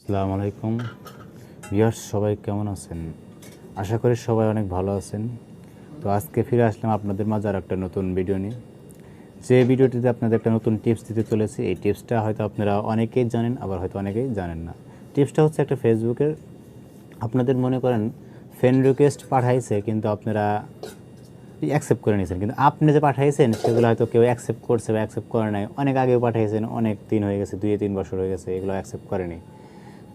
আসসালামু আলাইকুম ভিউয়ার্স, সবাই কেমন আছেন? আশা করি সবাই অনেক ভালো আছেন। তো আজকে ফিরে আসলাম আপনাদের মাঝে আর একটা নতুন ভিডিও নিয়ে। যে ভিডিওটিতে আপনাদের একটা নতুন টিপস দিতে চলেছি। এই টিপসটা হয়তো আপনারা অনেকেই জানেন, আবার হয়তো অনেকেই জানেন না। টিপসটা হচ্ছে একটা ফেসবুকের, আপনাদের মনে করেন ফ্রেন্ড রিকোয়েস্ট পাঠাইছে, কিন্তু আপনারা অ্যাকসেপ্ট করে নিয়েছেন, কিন্তু আপনি যে পাঠাইছেন সেগুলো হয়তো কেউ অ্যাকসেপ্ট করছে বা অ্যাকসেপ্ট করে নাই। অনেক আগেও পাঠাইছেন, অনেক দিন হয়ে গেছে, 2-3 বছর হয়ে গেছে, এগুলো অ্যাকসেপ্ট করেনি।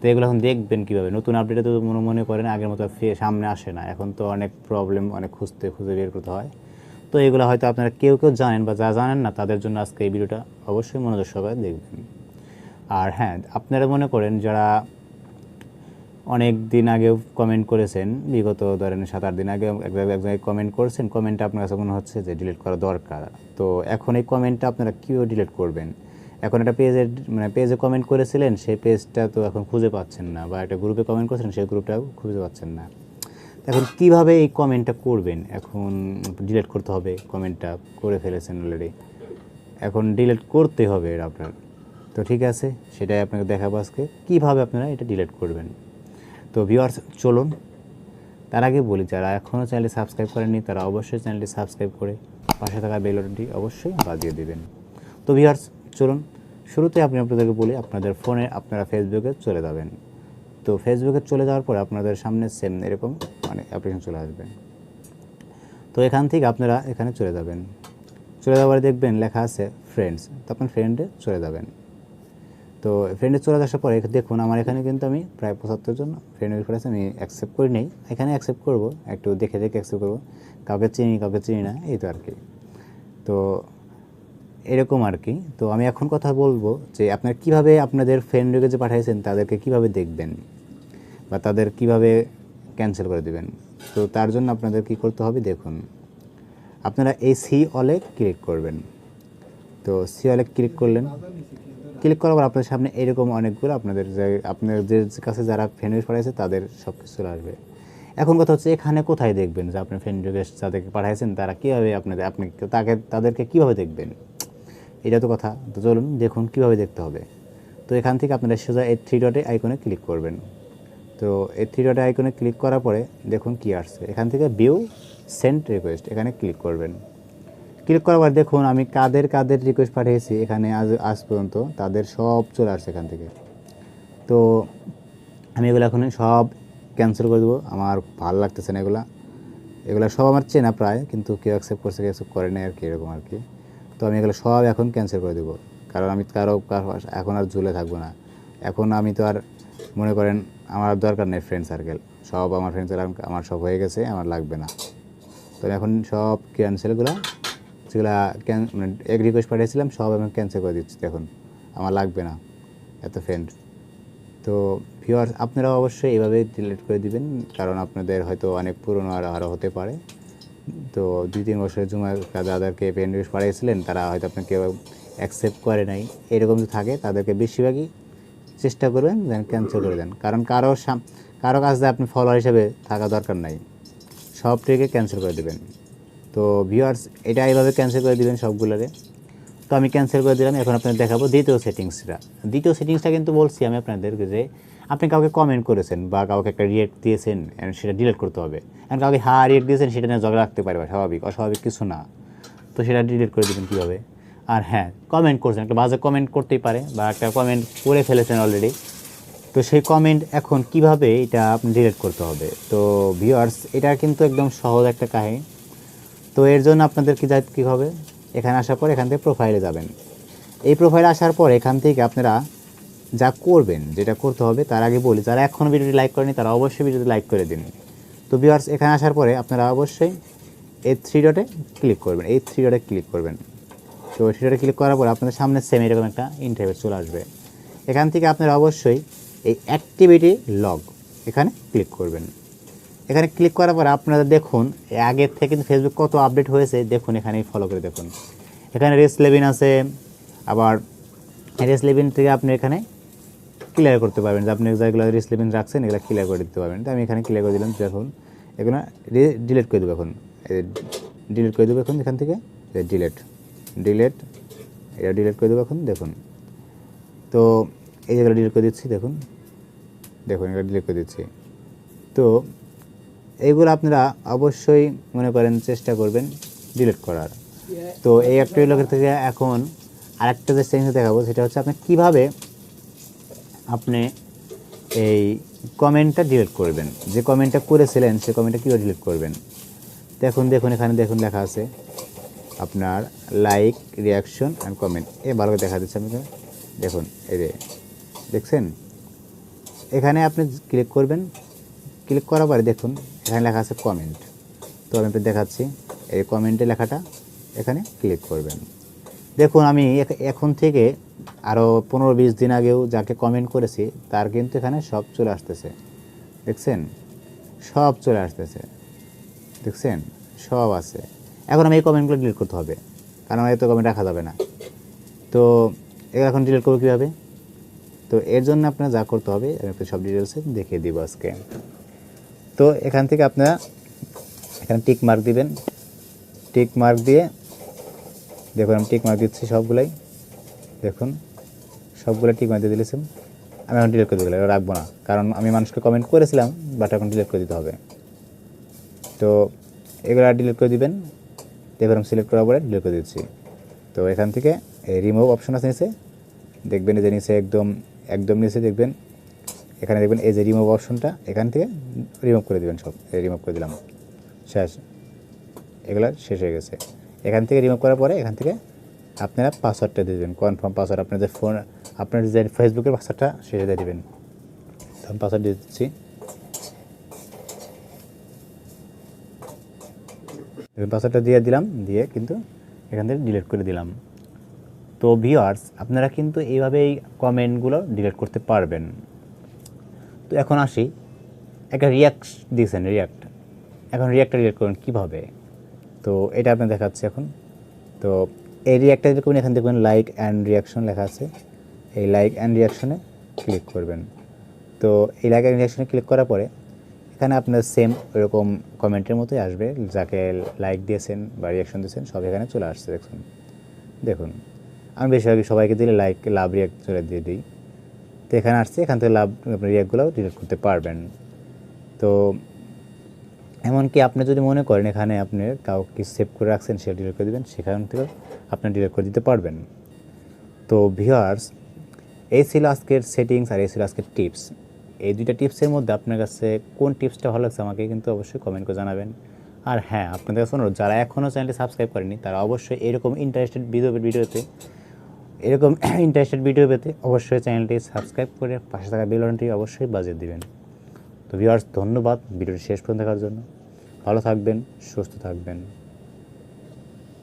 তো এগুলো এখন দেখবেন কীভাবে? নতুন আপডেটে তো মনে করেন আগের মতো সামনে আসে না, এখন তো অনেক প্রবলেম, অনেক খুঁজে বের করতে হয়। তো এগুলো হয়তো আপনারা কেউ জানেন, বা যা জানেন না তাদের জন্য আজকে এই ভিডিওটা অবশ্যই মনোযোগ সহকারে দেখবেন। আর হ্যাঁ, আপনারা মনে করেন যারা অনেক দিন আগেও কমেন্ট করেছেন, বিগত ধরেন 7-8 দিন আগে এক জায়গায় কমেন্ট করেছেন, কমেন্টটা আপনার কাছে মনে হচ্ছে যে ডিলিট করা দরকার। তো এখন এই কমেন্টটা আপনারা কীভাবে ডিলিট করবেন? এখন একটা পেজে কমেন্ট করেছিলেন, সেই পেজটা তো এখন খুঁজে পাচ্ছেন না, বা একটা গ্রুপে কমেন্ট করেছিলেন, সেই গ্রুপটাও খুঁজে পাচ্ছেন না। এখন কিভাবে এই কমেন্টটা করবেন? এখন ডিলিট করতে হবে, কমেন্টটা করে ফেলেছেন অলরেডি, এখন ডিলিট করতে হবে এটা আপনার। তো ঠিক আছে, সেটাই আপনাকে দেখাবো আজকে কীভাবে আপনারা এটা ডিলিট করবেন। তো ভিউয়ার্স, চলুন। তার আগে বলি, যারা এখনও চ্যানেলটি সাবস্ক্রাইব করেননি তারা অবশ্যই চ্যানেলটি সাবস্ক্রাইব করে পাশে থাকা বেল বাটনটি অবশ্যই বাজিয়ে দেবেন। তো ভিউয়ার্স, চলুন। শুরুতে আপনাদেরকে বলি, আপনাদের ফোনে আপনারা ফেসবুকে চলে যাবেন। তো ফেসবুকে চলে যাওয়ার পর আপনাদের সামনে সেম এরকম অ্যাপ্লিকেশন চলে আসবে। তো এখান থেকে আপনারা এখানে চলে যাবেন। চলে যাওয়ার দেখবেন লেখা আছে ফ্রেন্ডস, তো আপনার ফ্রেন্ডে চলে যাবেন। তো ফ্রেন্ডে চলে আসার পরে দেখুন আমার এখানে কিন্তু আমি প্রায় 75 জন ফ্রেন্ড রিকোয়েস্ট আছে, আমি অ্যাকসেপ্ট করি নেই। এখানে অ্যাকসেপ্ট করব, একটু দেখে অ্যাকসেপ্ট করব। কাউকে চিনি না, এই তো আর কি। তো এরকম আর কি। তো আমি এখন কথা বলবো যে আপনারা কীভাবে আপনাদের ফ্রেন্ড রিকোয়েস্ট যে পাঠিয়েছেন তাদেরকে কীভাবে দেখবেন, বা তাদের কীভাবে ক্যান্সেল করে দেবেন। তো তার জন্য আপনাদের কী করতে হবে দেখুন, আপনারা এই সি অলে ক্লিক করবেন। তো সি অলে ক্লিক করলেন, ক্লিক করার পর আপনার সামনে এরকম অনেকগুলো আপনাদের কাছে যারা ফ্রেন্ড রিকোয়েস্ট পাঠিয়েছে তাদের সব কিছু চলে আসবে। এখন কথা হচ্ছে, এখানে কোথায় দেখবেন যে আপনার ফ্রেন্ড রিকোয়েস্ট যাদেরকে পাঠিয়েছেন তারা কীভাবে তাদেরকে কীভাবে দেখবেন? এটা তো কথা। তো চলুন দেখুন কীভাবে দেখতে হবে। তো এখান থেকে আপনারা সোজা এই 3 ডটে আইকনে ক্লিক করবেন। তো এই 3 ডটে আইকনে ক্লিক করার পরে দেখুন কী আসছে, এখান থেকে ভিউ সেন্ড রিকোয়েস্ট এখানে ক্লিক করবেন। ক্লিক করার পর দেখুন আমি কাদের রিকোয়েস্ট পাঠিয়েছি এখানে আজ পর্যন্ত তাদের সব চলে আসছে এখান থেকে। তো আমি এগুলো এখন সব ক্যান্সেল করে দেবো, আমার ভালো লাগতেছে না এগুলো সব আমার চেনা প্রায়, কিন্তু কেউ অ্যাকসেপ্ট করছে কেউ অ্যাকসেপ্ট করে নাই আর কি, এরকম আর কি। তো আমি এগুলো সব এখন ক্যান্সেল করে দেবো, কারণ আমি কারো এখন আর ঝুলে থাকবো না। এখন আমি তো আর মনে করেন আমার দরকার নেই ফ্রেন্ড সার্কেল, সব আমার ফ্রেন্ড সার্কেল আমার সব হয়ে গেছে, আমার লাগবে না। তো আমি এখন সব ক্যান্সেলগুলো যেগুলো এক রিকোয়েস্ট পাঠিয়েছিলাম সব আমি ক্যান্সেল করে দিচ্ছি, দেখুন আমার লাগবে না এত ফ্রেন্ড। তো ভিউয়ার্স, আপনারাও অবশ্যই এইভাবে ডিলিট করে দিবেন, কারণ আপনাদের হয়তো অনেক পুরনো আরও হতে পারে। তো 2-3 বছরের জন্য যাদেরকে ফ্রেন্ড রিকোয়েস্ট পাঠিয়েছিলেন তারা হয়তো আপনাকে অ্যাকসেপ্ট করে নাই, এরকম যদি থাকে তাদেরকে বেশিরভাগই চেষ্টা করবেন যেন ক্যান্সেল করে দেন, কারণ কারো কাছে আপনি ফলোয়ার হিসেবে থাকা দরকার নাই, সবটিকে ক্যান্সেল করে দেবেন। তো ভিউয়ার্স, এটা এইভাবে ক্যান্সেল করে দেবেন সবগুলোরে। তো আমি ক্যান্সেল করে দিলাম। এখন আপনাদের দেখাবো দ্বিতীয় সেটিংসটা কিন্তু বলছি আমি আপনাদেরকে যে আপনি কাউকে কমেন্ট করেছেন বা কাউকে একটা রিয়েক্ট দিয়েছেন, সেটা ডিলিট করতে হবে। এখন কাউকে রিয়েক্ট দিয়েছেন, সেটা নিয়ে ঝগড়া রাখতে পারবে, অস্বাভাবিক কিছু না। তো সেটা ডিলিট করে দেবেন কীভাবে? আর হ্যাঁ, কমেন্ট করছেন, একটা বাজে কমেন্ট করতেই পারে, বা একটা কমেন্ট করে ফেলেছেন অলরেডি, তো সেই কমেন্ট এখন কিভাবে এটা আপনি ডিলিট করতে হবে। তো ভিউয়ার্স, এটা কিন্তু একদম সহজ একটা কাহিনী। তো এর জন্য আপনাদের কী হবে, এখানে আসার পর এখান থেকে প্রোফাইলে যাবেন। এই প্রোফাইলে আসার পর এখান থেকে আপনারা যা করবেন, যেটা করতে হবে তার আগে বলি, যারা এখনও ভিডিওটি লাইক করেনি তারা অবশ্যই ভিডিওটি লাইক করে দিন। তো ভিউয়ার্স, এখানে আসার পরে আপনারা অবশ্যই এই 3 ডটে ক্লিক করবেন। তো 3 ডটে ক্লিক করার পর আপনাদের সামনে সেম এরকম একটা ইন্টারফেস চলে আসবে। এখান থেকে আপনারা অবশ্যই এই অ্যাক্টিভিটি লগ এখানে ক্লিক করবেন। এখানে ক্লিক করার পর আপনারা দেখুন আগের থেকে কিন্তু ফেসবুক কত আপডেট হয়েছে দেখুন, এখানে ফলো করে দেখুন। এখানে রেস লেভিন আছে, আবার রেস লেভিন থেকে আপনি এখানে ক্লিয়ার করতে পারবেন যে আপনি যেগুলো রেস লেভিন রাখছেন এগুলো ক্লিয়ার করে দিতে পারবেন। তো আমি এখানে ক্লিয়ার করে দিলাম। দেখুন এগুলো ডিলিট করে দেবো, এখন ডিলিট করে দেবো এখান থেকে ডিলিট এটা ডিলিট করে দেবো এখন। দেখুন, তো এই জায়গাটা ডিলিট করে দিচ্ছি। দেখুন দেখুন এটা ডিলিট করে দিচ্ছি। তো এইগুলো আপনারা অবশ্যই মনে করেন চেষ্টা করবেন ডিলিট করার। তো এই একটা লোকের থেকে এখন আরেকটা যে সেটিংস দেখাবো সেটা হচ্ছে আপনি কীভাবে আপনি এই কমেন্টটা ডিলিট করবেন, যে কমেন্টটা করেছিলেন সেই কমেন্টটা কীভাবে ডিলিট করবেন। দেখুন এখানে দেখুন লেখা আছে আপনার লাইক, রিয়াকশন অ্যান্ড কমেন্ট। ভালো করে দেখা দিচ্ছে আপনাকে, দেখুন এই যে দেখছেন, এখানে আপনি ক্লিক করবেন। ক্লিক করার পরে দেখুন এখানে লেখা আছে কমেন্ট। তো আমি দেখাচ্ছি, এই কমেন্টে লেখাটা এখানে ক্লিক করবেন। দেখুন আমি এখন থেকে আরও 15-20 দিন আগেও যাকে কমেন্ট করেছি তার কিন্তু এখানে সব চলে আসতেছে, দেখছেন, সব চলে আসতেছে, দেখছেন, সব আছে। এখন আমি এই কমেন্টগুলো ডিলিট করতে হবে, কারণ আমার এত কমেন্ট রাখা যাবে না। তো এগুলো এখন ডিলিট করবো কীভাবে? তো এর জন্য আপনার যা করতে হবে আমি আপনাকে সব ডিটেলসে দেখিয়ে দিব আজকে। তো এখান থেকে আপনারা এখানে টিক মার্ক দিবেন। টিক মার্ক দিয়ে দেখুন আমি টিক মার্ক দিচ্ছি সবগুলাই, দেখুন সবগুলো টিক মার্ক দিয়ে দিয়েছি। আমি এখন ডিলিট করে দিলাম, এটা রাখবো না, কারণ আমি মানুষকে কমেন্ট করেছিলাম, বাট এখন ডিলিট করে দিতে হবে। তো এগুলো ডিলিট করে দিবেন। দেখুন আমি সিলেক্ট করার পরে ডিলিট করে দিচ্ছি। তো এখান থেকে এই রিমুভ অপশন আছে নিচে, দেখবেন এই যে নিচে একদম নিচে দেখবেন, এখানে দেখবেন এই যে রিমুভ অপশনটা, এখান থেকে রিমুভ করে দেবেন সব। রিমুভ করে দিলাম, শেষ, এগুলো শেষ হয়ে গেছে। এখান থেকে রিমুভ করার পরে এখান থেকে আপনারা পাসওয়ার্ডটা দিয়ে দেবেন, কনফার্ম পাসওয়ার্ড। আপনাদের ফোন, আপনার যে ফেসবুকের পাসওয়ার্ডটা সেটা দিয়ে দেবেন। তো আমি পাসওয়ার্ড দিয়ে দিচ্ছি, পাসওয়ার্ডটা দিয়ে দিলাম, দিয়ে কিন্তু এখান থেকে ডিলিট করে দিলাম। তো ভিউয়ার্স আপনারা কিন্তু এইভাবেই কমেন্টগুলো ডিলিট করতে পারবেন। তো এখন আসি, একটা রিয়াক্ট দিয়েছেন, এখন রিয়াক্টটা ডিলিট করুন কীভাবে, তো এটা আপনি দেখাচ্ছি এখন। তো এই রিয়াক্টটা ডিলিট করুন, এখান দেখবেন লাইক অ্যান্ড রিয়াকশন লেখা আছে, এই লাইক অ্যান্ড রিয়াকশনে ক্লিক করবেন। তো এই লাইক অ্যান্ড রিয়াকশনে ক্লিক করার পরে এখানে আপনার সেম ওইরকম কমেন্টের মতোই আসবে, যাকে লাইক দিয়েছেন বা রিয়াকশন দিয়েছেন সব এখানে চলে আসছে। দেখুন আমি বেশিরভাগই সবাইকে দিলে লাইক, লাভ, রিয়াক্ট চলে দিয়ে দিই। তো এখানে আসছে, এখান থেকে লাভ রিয়াক্টগুলোও ডিলিট করতে পারবেন। তো এমনকি আপনি যদি মনে করেন এখানে আপনি কাউকে সেভ করে রাখছেন, সেটা ডিলিট করে দেবেন, সেখান থেকেও আপনি ডিলিট করে দিতে পারবেন। তো ভিউয়ার্স এই ছিল আজকের সেটিংস আর এই ছিল আজকের টিপস। এই দুইটা টিপসের মধ্যে আপনার কাছে কোন টিপসটা ভালো লাগছে আমাকে কিন্তু অবশ্যই কমেন্ট করে জানাবেন। আর হ্যাঁ, আপনাদের কাছে অনুরোধ, যারা এখনও চ্যানেলটি সাবস্ক্রাইব করেনি তারা অবশ্যই এরকম ইন্টারেস্টেড ভিডিও পেতে অবশ্যই চ্যানেলটি সাবস্ক্রাইব করে পাশে থাকা বেল বাটনটি অবশ্যই বাজিয়ে দিবেন। তো ভিউয়ার্স ধন্যবাদ ভিডিওটি শেষ পর্যন্ত দেখার জন্য। ভালো থাকবেন, সুস্থ থাকবেন।